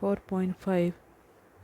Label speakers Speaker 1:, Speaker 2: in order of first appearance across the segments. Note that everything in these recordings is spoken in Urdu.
Speaker 1: 4.5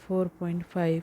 Speaker 1: 4.5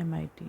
Speaker 1: MIT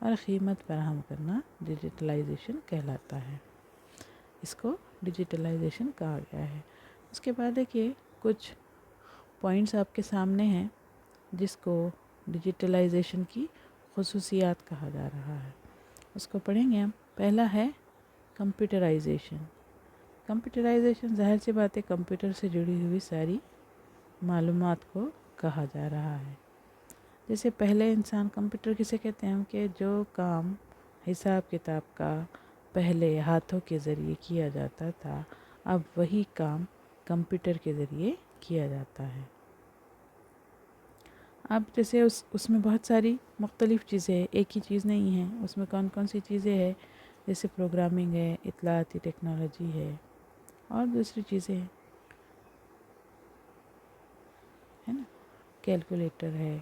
Speaker 1: اور قیمت فراہم کرنا ڈیجیٹلائزیشن کہلاتا ہے. اس کو ڈیجیٹلائزیشن کہا گیا ہے. اس کے بعد دیکھیے کچھ پوائنٹس آپ کے سامنے ہیں جس کو ڈیجیٹلائزیشن کی خصوصیات کہا جا رہا ہے. اس کو پڑھیں گے ہم. پہلا ہے کمپیوٹرائزیشن. کمپیوٹرائزیشن ظاہر سی بات ہے کمپیوٹر سے جڑی ہوئی ساری معلومات کو کہا جا رہا ہے. جیسے پہلے انسان کمپیوٹر کسے کہتے ہیں کہ جو کام حساب کتاب کا پہلے ہاتھوں کے ذریعے کیا جاتا تھا اب وہی کام کمپیوٹر کے ذریعے کیا جاتا ہے. اب جیسے اس میں بہت ساری مختلف چیزیں ہیں، ایک ہی چیز نہیں ہے. اس میں کون کون سی چیزیں ہیں جیسے پروگرامنگ ہے، اطلاعاتی ٹیکنالوجی ہے اور دوسری چیزیں ہیں، ہے نا، کیلکولیٹر ہے،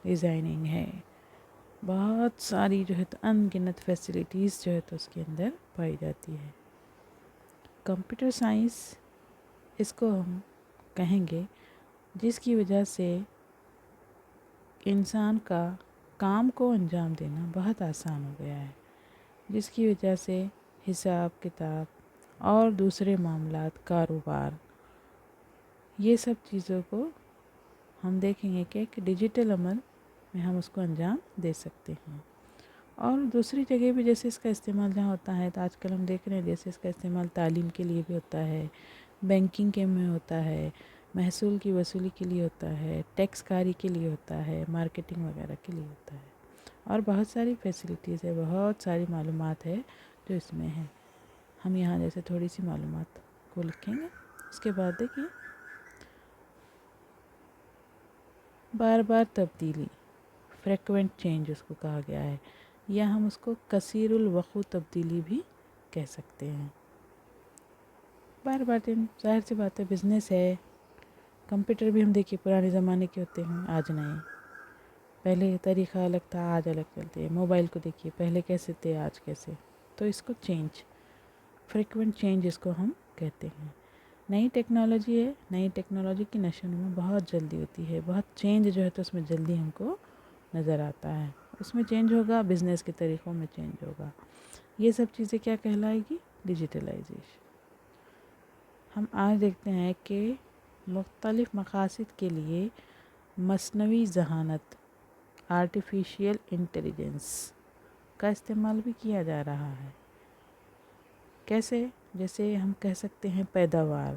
Speaker 1: ڈیزائننگ ہے، بہت ساری جو ہے تو ان گنت فیسلٹیز جو ہے تو اس کے اندر پائی جاتی ہے. کمپیوٹر سائنس اس کو ہم کہیں گے جس کی وجہ سے انسان کا کام کو انجام دینا بہت آسان ہو گیا ہے، جس کی وجہ سے حساب کتاب اور دوسرے معاملات، کاروبار، یہ سب چیزوں کو ہم دیکھیں گے کہ ایک ڈیجیٹل عمل میں ہم اس کو انجام دے سکتے ہیں. اور دوسری جگہ بھی جیسے اس کا استعمال جہاں ہوتا ہے تو آج کل ہم دیکھ رہے ہیں جیسے اس کا استعمال تعلیم کے لیے بھی ہوتا ہے، بینکنگ کے میں ہوتا ہے، محصول کی وصولی کے لیے ہوتا ہے، ٹیکس کاری کے لیے ہوتا ہے، مارکیٹنگ وغیرہ کے لیے ہوتا ہے. اور بہت ساری فیسلٹیز ہے، بہت ساری معلومات ہے جو اس میں ہے. ہم یہاں جیسے تھوڑی سی معلومات کو لکھیں گے. اس کے بعد دیکھیے بار بار تبدیلی، فریکوینٹ چینج اس کو کہا گیا ہے، یا ہم اس کو کثیر الوقوع تبدیلی بھی کہہ سکتے ہیں. بار بار ظاہر سی بات ہے بزنس ہے. کمپیوٹر بھی ہم دیکھیے پرانے زمانے کے ہوتے ہیں، آج نئے. پہلے طریقہ الگ تھا، آج الگ چلتے ہیں. موبائل کو دیکھیے پہلے کیسے تھے، آج کیسے. تو اس کو چینج، فریکوینٹ چینج اس کو ہم کہتے ہیں. نئی ٹیکنالوجی ہے، نئی ٹیکنالوجی کی نشو نما بہت جلدی ہوتی ہے، بہت چینج جو ہے تو اس میں جلدی ہم کو نظر آتا ہے. اس میں چینج ہوگا، بزنس کے طریقوں میں چینج ہوگا. یہ سب چیزیں کیا کہلائے گی؟ ڈیجیٹلائزیشن. ہم آج دیکھتے ہیں کہ مختلف مقاصد کے لیے مصنوعی ذہانت، آرٹیفیشیل انٹیلیجنس کا استعمال بھی کیا جا رہا ہے. کیسے؟ جیسے ہم کہہ سکتے ہیں پیداوار،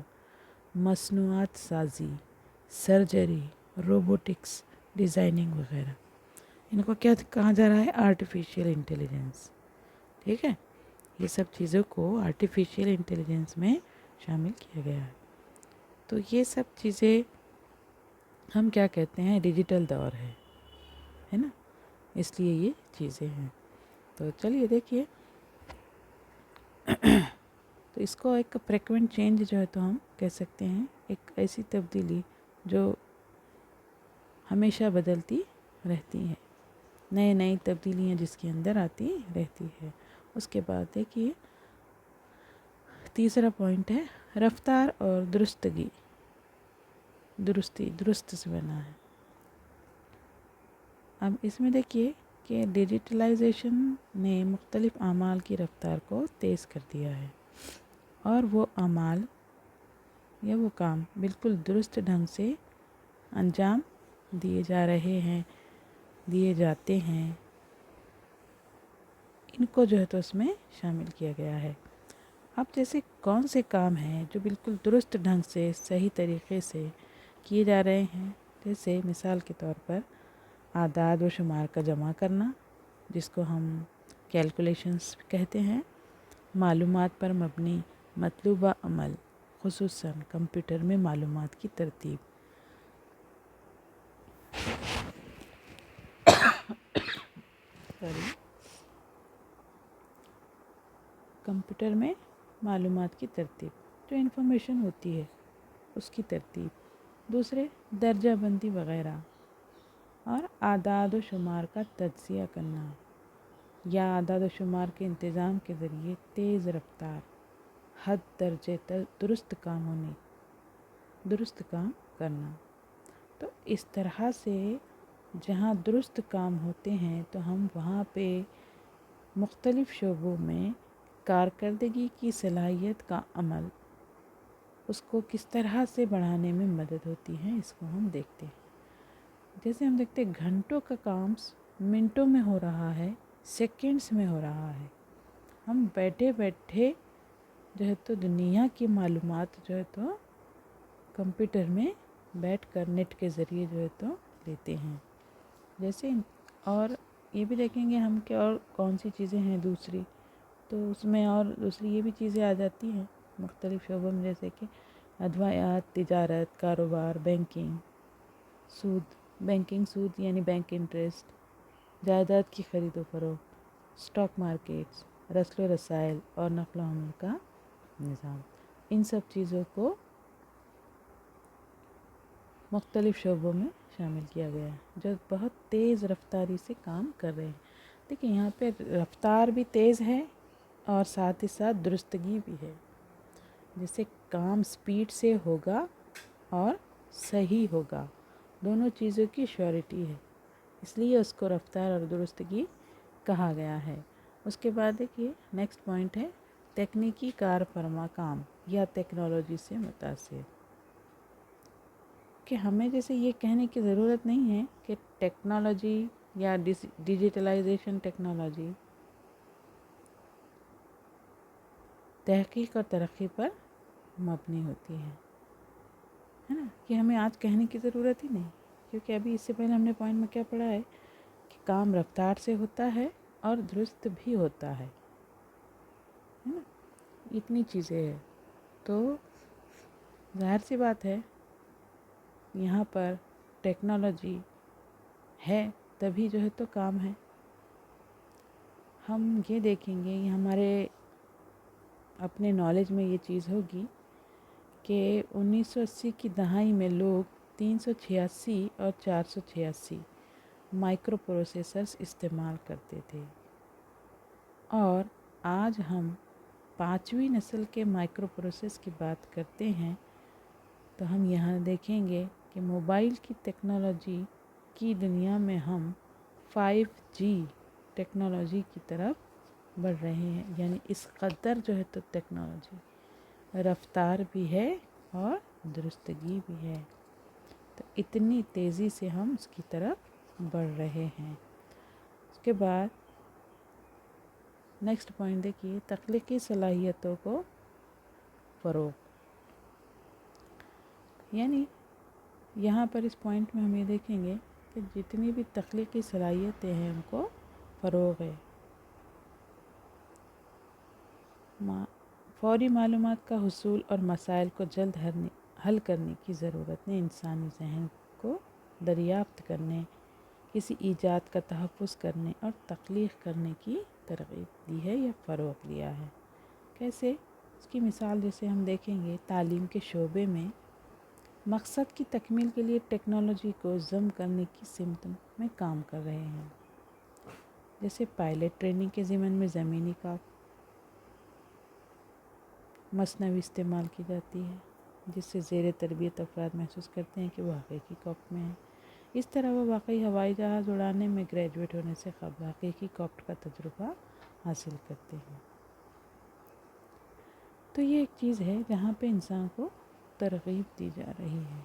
Speaker 1: مصنوعات سازی، سرجری، روبوٹکس، ڈیزائننگ وغیرہ. ان کو کیا کہا جا رہا ہے؟ Artificial intelligence. ٹھیک ہے، یہ سب چیزوں کو آرٹیفیشیل انٹیلیجنس میں شامل کیا گیا ہے. تو یہ سب چیزیں ہم کیا کہتے ہیں؟ ڈیجیٹل دور ہے نا، اس لیے یہ چیزیں ہیں. تو چلیے دیکھیے تو اس کو ایک فریکوینٹ چینج جو ہے تو ہم کہہ سکتے ہیں، ایک ایسی تبدیلی جو ہمیشہ بدلتی رہتی ہے، نئے نئی تبدیلیاں جس کے اندر آتی رہتی ہے. اس کے بعد دیکھیے تیسرا پوائنٹ ہے رفتار اور درستگی. درست سے بنا ہے. اب اس میں دیکھیے کہ ڈیجیٹلائزیشن نے مختلف اعمال کی رفتار کو تیز کر دیا ہے، اور وہ اعمال یا وہ کام بالکل درست ڈھنگ سے انجام دیے جا رہے ہیں، دیے جاتے ہیں. ان کو جو ہے تو اس میں شامل کیا گیا ہے. اب جیسے کون سے کام ہیں جو بالکل درست ڈھنگ سے صحیح طریقے سے کیے جا رہے ہیں، جیسے مثال کے طور پر اعداد و شمار کا جمع کرنا جس کو ہم کیلکولیشنز کہتے ہیں، معلومات پر مبنی مطلوبہ عمل خصوصاً کمپیوٹر میں معلومات کی ترتیب. کمپیوٹر میں معلومات کی ترتیب، جو انفارمیشن ہوتی ہے اس کی ترتیب. دوسرے درجہ بندی وغیرہ، اور اعداد و شمار کا تجزیہ کرنا یا اعداد و شمار کے انتظام کے ذریعے تیز رفتار، حد درجے درست کام کرنا. تو اس طرح سے جہاں درست کام ہوتے ہیں تو ہم وہاں پہ مختلف شعبوں میں کارکردگی کی صلاحیت کا عمل اس کو کس طرح سے بڑھانے میں مدد ہوتی ہے، اس کو ہم دیکھتے ہیں۔ جیسے ہم دیکھتے ہیں گھنٹوں کا کام منٹوں میں ہو رہا ہے، سیکنڈز میں ہو رہا ہے۔ ہم بیٹھے بیٹھے جو ہے تو دنیا کی معلومات جو ہے تو کمپیوٹر میں بیٹھ کر نیٹ کے ذریعے جو ہے تو لیتے ہیں۔ جیسے اور یہ بھی دیکھیں گے ہم کہ اور کون سی چیزیں ہیں دوسری، تو اس میں اور دوسری یہ بھی چیزیں آ جاتی ہیں مختلف شعبوں میں، جیسے کہ ادویات، تجارت، کاروبار، بینکنگ سود یعنی بینک انٹرسٹ، جائیداد کی خرید و فروخت، اسٹاک مارکیٹس، رسل و رسائل اور نقل و حمل کا نظام۔ ان سب چیزوں کو مختلف شعبوں میں شامل کیا گیا ہے جو بہت تیز رفتاری سے کام کر رہے ہیں۔ دیکھیں یہاں پہ رفتار بھی تیز ہے اور ساتھ ہی ساتھ درستگی بھی ہے، جیسے کام سپیڈ سے ہوگا اور صحیح ہوگا، دونوں چیزوں کی شیورٹی ہے، اس لیے اس کو رفتار اور درستگی کہا گیا ہے۔ اس کے بعد دیکھیے نیکسٹ پوائنٹ ہے تکنیکی کار فرما کام یا ٹیکنالوجی سے متاثر، کہ ہمیں جیسے یہ کہنے کی ضرورت نہیں ہے کہ ٹیکنالوجی یا ڈیجیٹلائزیشن ٹیکنالوجی تحقیق اور ترقی پر مبنی ہوتی ہے نا، کہ ہمیں آج کہنے کی ضرورت ہی نہیں، کیونکہ ابھی اس سے پہلے ہم نے پوائنٹ میں کیا پڑھا ہے کہ کام رفتار سے ہوتا ہے اور درست بھی ہوتا ہے نا، اتنی چیزیں ہیں۔ تو ظاہر سی بات ہے یہاں پر ٹیکنالوجی ہے تبھی جو ہے تو کام ہے۔ ہم یہ دیکھیں گے یہ ہمارے اپنے نالج میں یہ چیز ہوگی کہ 1980 کی دہائی میں لوگ 386 اور 486 مائکرو پروسیسرز استعمال کرتے تھے، اور آج ہم 5ویں نسل کے مائکرو پروسیس کی بات کرتے ہیں تو ہم یہاں دیکھیں گے کہ موبائل کی ٹیکنالوجی کی دنیا میں ہم 5G ٹیکنالوجی کی طرف بڑھ رہے ہیں، یعنی اس قدر جو ہے تو ٹیکنالوجی رفتار بھی ہے اور درستگی بھی ہے، تو اتنی تیزی سے ہم اس کی طرف بڑھ رہے ہیں۔ اس کے بعد نیکسٹ پوائنٹ دیکھیے تخلیقی صلاحیتوں کو فروغ، یعنی یہاں پر اس پوائنٹ میں ہم یہ دیکھیں گے کہ جتنی بھی تخلیقی صلاحیتیں ہیں ان کو فروغ ہے۔ فوری معلومات کا حصول اور مسائل کو جلد حل کرنے کی ضرورت نے انسانی ذہن کو دریافت کرنے، کسی ایجاد کا تحفظ کرنے اور تخلیق کرنے کی ترغیب دی ہے یا فروغ دیا ہے۔ کیسے؟ اس کی مثال جیسے ہم دیکھیں گے تعلیم کے شعبے میں مقصد کی تکمیل کے لیے ٹیکنالوجی کو ضم کرنے کی سمت میں کام کر رہے ہیں، جیسے پائلٹ ٹریننگ کے ضمن میں زمینی کا مصنوعی استعمال کی جاتی ہے، جس سے زیر تربیت افراد محسوس کرتے ہیں کہ وہ حقیقی کاکپٹ میں ہیں۔ اس طرح وہ واقعی ہوائی جہاز اڑانے میں گریجویٹ ہونے سے قبل حقیقی کاکپٹ کا تجربہ حاصل کرتے ہیں۔ تو یہ ایک چیز ہے جہاں پہ انسان کو ترغیب دی جا رہی ہے۔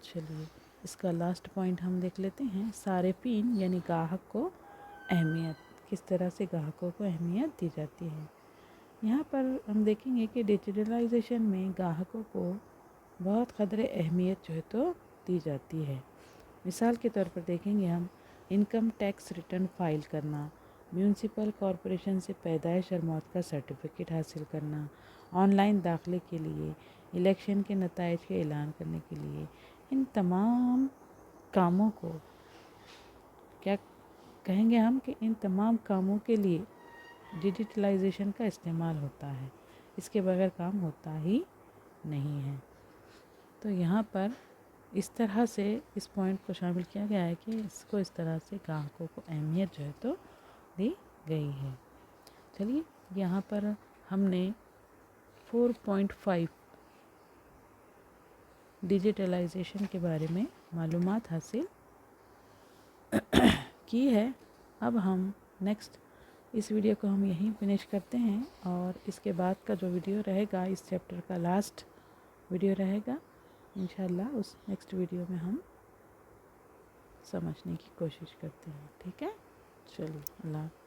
Speaker 1: چلیے اس کا لاسٹ پوائنٹ ہم دیکھ لیتے ہیں صارفین یعنی گاہک کو اہمیت، کس طرح سے گاہکوں کو اہمیت دی جاتی ہے۔ یہاں پر ہم دیکھیں گے کہ ڈیجیٹلائزیشن میں گاہکوں کو بہت قدر اہمیت جو ہے تو دی جاتی ہے۔ مثال کے طور پر دیکھیں گے ہم انکم ٹیکس ریٹرن فائل کرنا، میونسپل کارپوریشن سے پیدائش اور موت کا سرٹیفکیٹ حاصل کرنا، آن لائن داخلے کے لیے، الیکشن کے نتائج کے اعلان کرنے کے لیے، ان تمام کاموں کو کیا کہیں گے ہم کہ ان تمام کاموں کے لیے ڈیجیٹلائزیشن کا استعمال ہوتا ہے، اس کے بغیر کام ہوتا ہی نہیں ہے۔ تو یہاں پر اس طرح سے اس پوائنٹ کو شامل کیا گیا ہے کہ اس کو اس طرح سے گاہکوں کو اہمیت جو ہے تو دی گئی ہے۔ چلیے یہاں پر ہم نے 4.5 ڈیجیٹلائزیشن کے بارے میں معلومات حاصل کی ہے. اب ہم نیکسٹ اس ویڈیو کو ہم یہیں فنش کرتے ہیں، اور اس کے بعد کا جو ویڈیو رہے گا اس چیپٹر کا لاسٹ ویڈیو رہے گا انشاءاللہ. اس نیکسٹ ویڈیو میں ہم سمجھنے کی کوشش کرتے ہیں. ٹھیک ہے، چلیے اللہ حافظ.